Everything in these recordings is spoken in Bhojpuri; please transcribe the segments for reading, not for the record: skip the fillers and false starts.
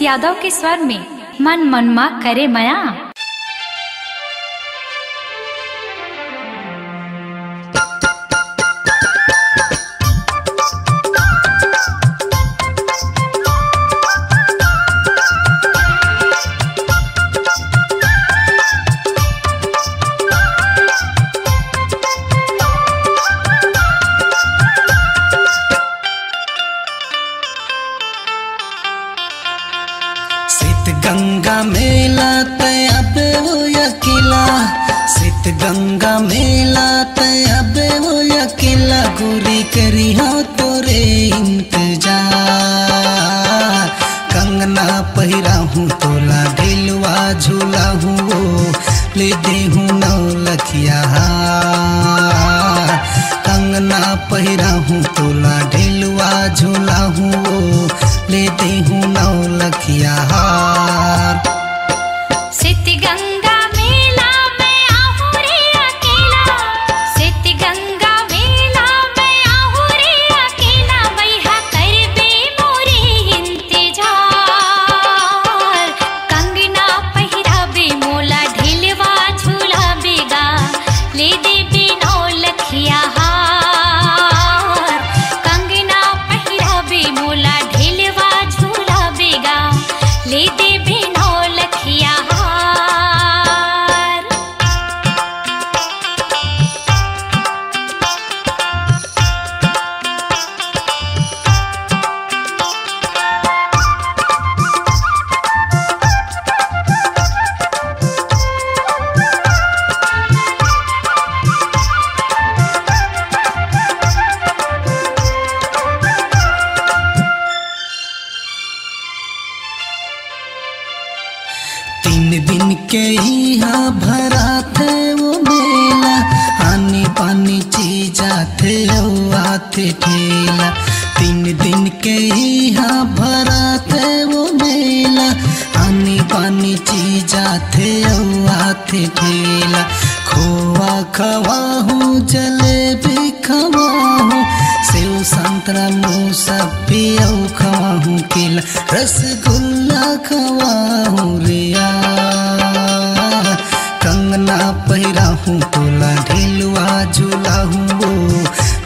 यादव के स्वर में मन मनमा करे मया। गंगा मेला तय अब वो अकेला, सित गंगा मेला तय अब वो अकेला, गोरी करी हो तोरे इंतजार। कंगना पहिरा हूँ तोला ढिलवा झूला हूँ वो ले दे हूँ 9 लखिया हार। कंगना पहिरा हूँ तोला ढिलवा झूला हूँ वो ले दे हूँ 9 लखिया हार। सित गंगा मेला में आहूँ रे अकेला, सित गंगा मेला में आहूँ रे अकेला, वैहा करबे मोरे इंतजार। कंगना पहिराबे मोला ढिलवा झूला बेगा, ले देबे 9 लखिया हार। कंगना पहिराबे मोला ढिलवा झूला बेगा, ले देबे 9 लखिया हार। तीन दिन के यहाँ भरा थे वो मेला, आनी पानी चीजा थे ओ आते ठेला। 3 दिन के यहाँ भरा थे वो मेला, आनी पानी चीजा थे ओ आते ठेला। खोआ खवा हूँ जलेबी खवा हूँ, सेव संतरा मौसम्बी खवा हूँ केला, रसगुल्ला खवा हूँ रिया। कंगना पहिरा हूँ तोला ढिलवा झूला हूँ वो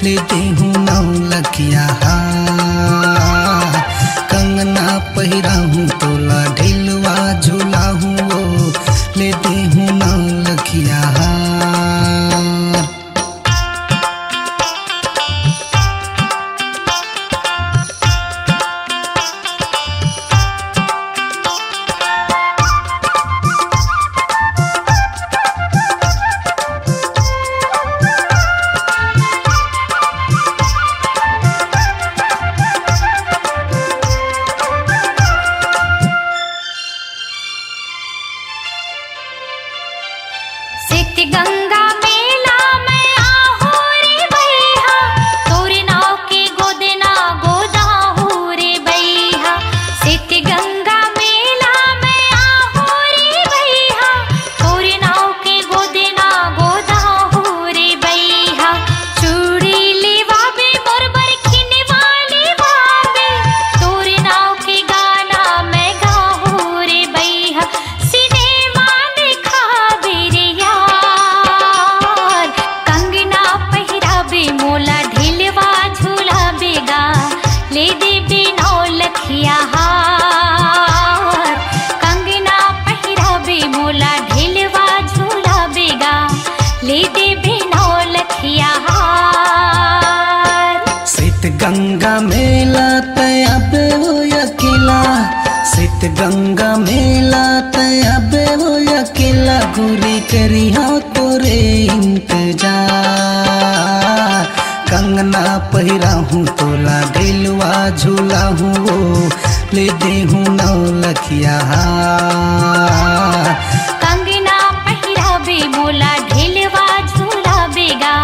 ले दे हूँ 9 लखिया हार। कंगना पहिरा हूँ तोला ढिलवा झूला हूँ वो ले दे हूँ 9 लखिया हार। सित गंगा मेला में आहूँ रे बैहा, तोरे नाव के गोदना गोदाहू रे बैहा। सित गंगा मेला में आहूँ रे बैहा, तोरे नाव के गोदना गोदाहू रे बैहा। चूड़ी लेवाबे मोर बरखिन वाली बाबे, तोरे नाव के गाना मैं गाहू रे बैहा। सिनेमा दिखाबे रे यार, कंगना पहिराबे मोला ढिलवा झूला बेगा, ले देबे 9 लखिया हार। कंगना पहिराबे मोला ढिलवा झूला बेगा, ले देबे 9 लखिया हार। सित गंगा मेला तय अब वो अकेला, सित गंगा मेला तय अब वो अकेला, गोरी करी हो तोरे इंतजार। कंगना पहिरा हूँ तोला ढिलवा झूला हूँ वो ले दे हूँ 9 लखिया हार। कंगना पहिराबे मोला ढिलवा झूला बेगा,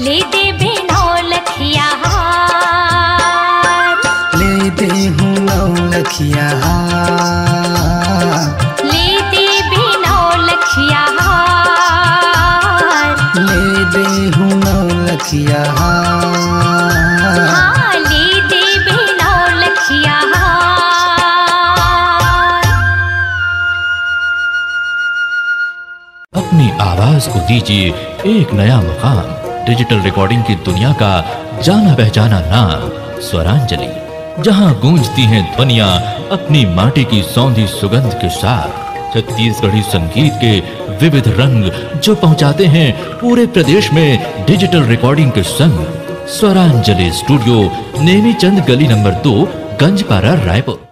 ले देबे 9 लखिया हार। ले दे हूँ 9 लखिया हार। ले देबे 9 लखिया हार। ले दे हूँ 9 लखिया हार। हाँ, ले देबे 9 लखिया हार। आवाज को दीजिए एक नया मुकाम। डिजिटल रिकॉर्डिंग की दुनिया का जाना पहचाना नाम स्वरांजलि, जहां गूंजती हैं ध्वनियां अपनी माटी की सौंधी सुगंध के साथ। छत्तीसगढ़ी संगीत के विविध रंग जो पहुंचाते हैं पूरे प्रदेश में डिजिटल रिकॉर्डिंग के संग। स्वरांजलि स्टूडियो, नेमीचंद गली नंबर 2, गंजपारा, रायपुर।